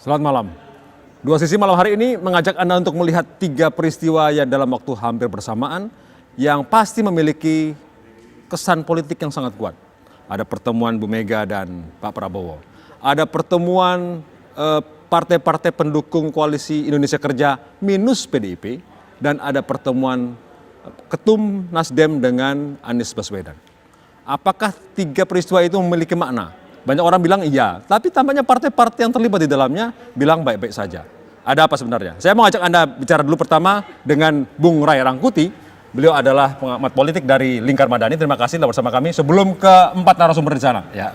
Selamat malam. Dua Sisi malam hari ini mengajak Anda untuk melihat 3 peristiwa yang dalam waktu hampir bersamaan yang pasti memiliki kesan politik yang sangat kuat. Ada pertemuan Bu Mega dan Pak Prabowo. Ada pertemuan partai-partai pendukung koalisi Indonesia Kerja minus PDIP. Dan ada pertemuan Ketum Nasdem dengan Anies Baswedan. Apakah 3 peristiwa itu memiliki makna? Banyak orang bilang iya, tapi tampaknya partai-partai yang terlibat di dalamnya bilang baik-baik saja. Ada apa sebenarnya? Saya mau ajak Anda bicara dulu pertama dengan Bung Ray Rangkuti. Beliau adalah pengamat politik dari Lingkar Madani. Terima kasih telah bersama kami. Sebelum ke 4 narasumber di sana. Ya.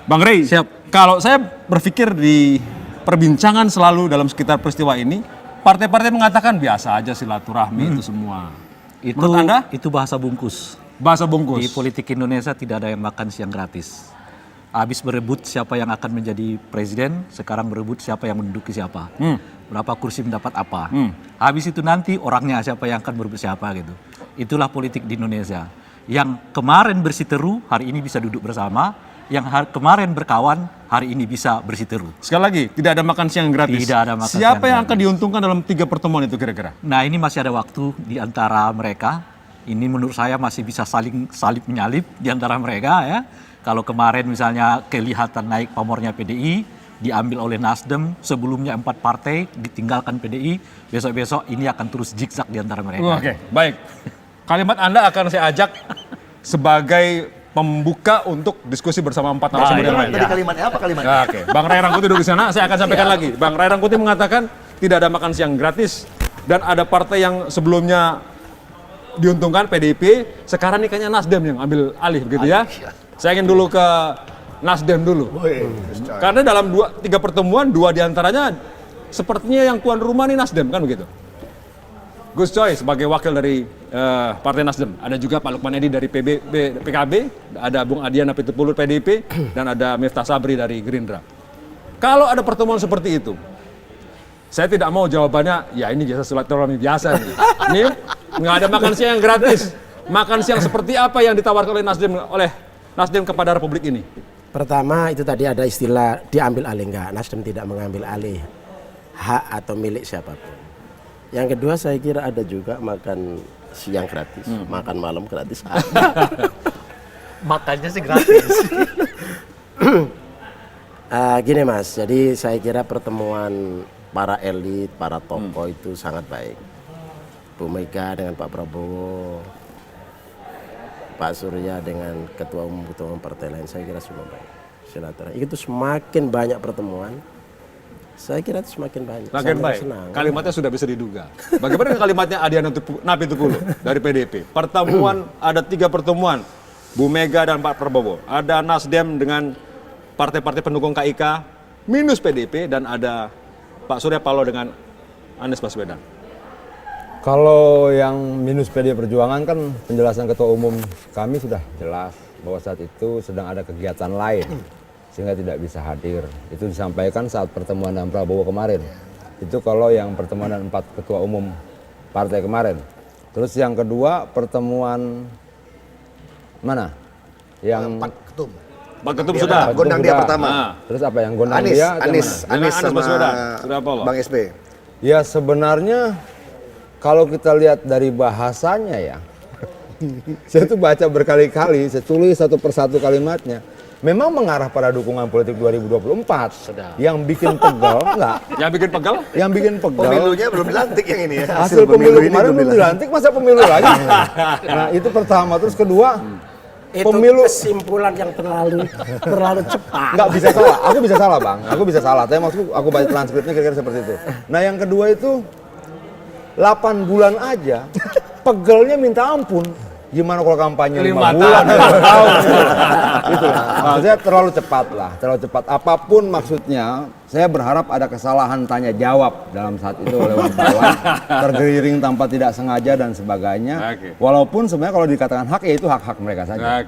Bang Ray, siap. Kalau saya berpikir di perbincangan selalu dalam sekitar peristiwa ini, partai-partai mengatakan biasa aja silaturahmi itu semua. Menurut Anda? Itu bahasa bungkus. Bahasa bungkus. Di politik Indonesia tidak ada yang makan siang gratis. Habis berebut siapa yang akan menjadi presiden, sekarang berebut siapa yang menduduki siapa. Berapa kursi mendapat apa. Habis itu nanti orangnya siapa yang akan berebut siapa gitu. Itulah politik di Indonesia. Yang kemarin bersiteru, hari ini bisa duduk bersama. Yang kemarin berkawan, hari ini bisa bersiteru. Sekali lagi, tidak ada makan siang gratis. Tidak ada makan siapa siang yang akan diuntungkan dalam 3 pertemuan itu kira-kira? Nah, ini masih ada waktu di antara mereka. Ini menurut saya masih bisa saling salip menyalip di antara mereka ya. Kalau kemarin misalnya kelihatan naik pamornya PDI, diambil oleh Nasdem, sebelumnya 4 partai ditinggalkan PDI, besok-besok ini akan terus zigzag di antara mereka. Oke, baik. Kalimat Anda akan saya ajak sebagai pembuka untuk diskusi bersama 4 narasumber yang lain. Tadi kalimatnya apa kalimatnya? Oke, Bang Ray Rangkuti duduk di sana, saya akan sampaikan lagi. Bang Ray Rangkuti mengatakan tidak ada makan siang gratis dan ada partai yang sebelumnya diuntungkan PDIP, sekarang nih kayaknya Nasdem yang ambil alih begitu ya. Saya ingin dulu ke Nasdem dulu. Karena dalam 3 pertemuan, 2 diantaranya sepertinya yang tuan rumah nih Nasdem kan begitu. Gus Coy sebagai wakil dari Partai Nasdem. Ada juga Pak Lukman Edi dari PKB, ada Bung Adian Apitupulur PDIP, dan ada Miftah Sabri dari Gerindra. Kalau ada pertemuan seperti itu, saya tidak mau jawabannya, ya ini biasa silaturahmi biasa nih. Ini nggak ada makan siang yang gratis. Makan siang seperti apa yang ditawarkan oleh Nasdem kepada Republik ini? Pertama itu tadi ada istilah diambil alih, enggak. Nasdem tidak mengambil alih hak atau milik siapapun. Yang kedua saya kira ada juga makan siang gratis, makan malam gratis. Makannya sih gratis. Gini Mas, jadi saya kira pertemuan para elit, para tokoh itu sangat baik. Bu Mega dengan Pak Prabowo, Pak Surya dengan ketua umum partai lain, saya kira semua baik. Silaturahmi itu semakin banyak pertemuan, saya kira itu semakin banyak. Semakin baik. Senang. Kalimatnya sudah bisa diduga. Bagaimana kalimatnya Adian Apitupulur dari PDIP? Pertemuan ada 3 pertemuan, Bu Mega dan Pak Prabowo. Ada Nasdem dengan partai-partai pendukung KIK minus PDIP dan ada Pak Surya Paloh dengan Anies Baswedan. Kalau yang minus PD Perjuangan kan penjelasan Ketua Umum kami sudah jelas bahwa saat itu sedang ada kegiatan lain sehingga tidak bisa hadir. Itu disampaikan saat pertemuan dengan Prabowo kemarin. Itu kalau yang pertemuan dengan 4 Ketua Umum partai kemarin. Terus yang kedua pertemuan mana? Yang Pak Ketum. Pak Ketum sudah. Gondang dia pertama. Terus apa yang gondang Anies, dia? Anies sama Baswedan. Sudah apa, Pak? Bang SB. Ya sebenarnya kalau kita lihat dari bahasanya ya, saya tuh baca berkali-kali, saya tulis satu persatu kalimatnya. Memang mengarah pada dukungan politik 2024. Yang bikin pegal, enggak? Yang bikin pegal? Yang bikin pegal. Pemilunya belum dilantik yang ini ya. Hasil pemilu kemarin belum dilantik, masa pemilu lagi? Nah itu pertama, terus kedua, Itu pemilu kesimpulan yang terlalu cepat. nggak bisa salah, aku bisa salah bang, aku bisa salah. Tapi maksudku aku baca transkripnya kira-kira seperti itu. Nah yang kedua itu 8 bulan aja, pegelnya minta ampun. Gimana kalau kampanye 5 bulan, 4 tahun? Gitu. Maksudnya terlalu cepat lah, terlalu cepat. Apapun maksudnya, saya berharap ada kesalahan tanya jawab dalam saat itu oleh wartawan, tergeriring tanpa tidak sengaja dan sebagainya. Walaupun sebenarnya kalau dikatakan hak, ya itu hak-hak mereka saja.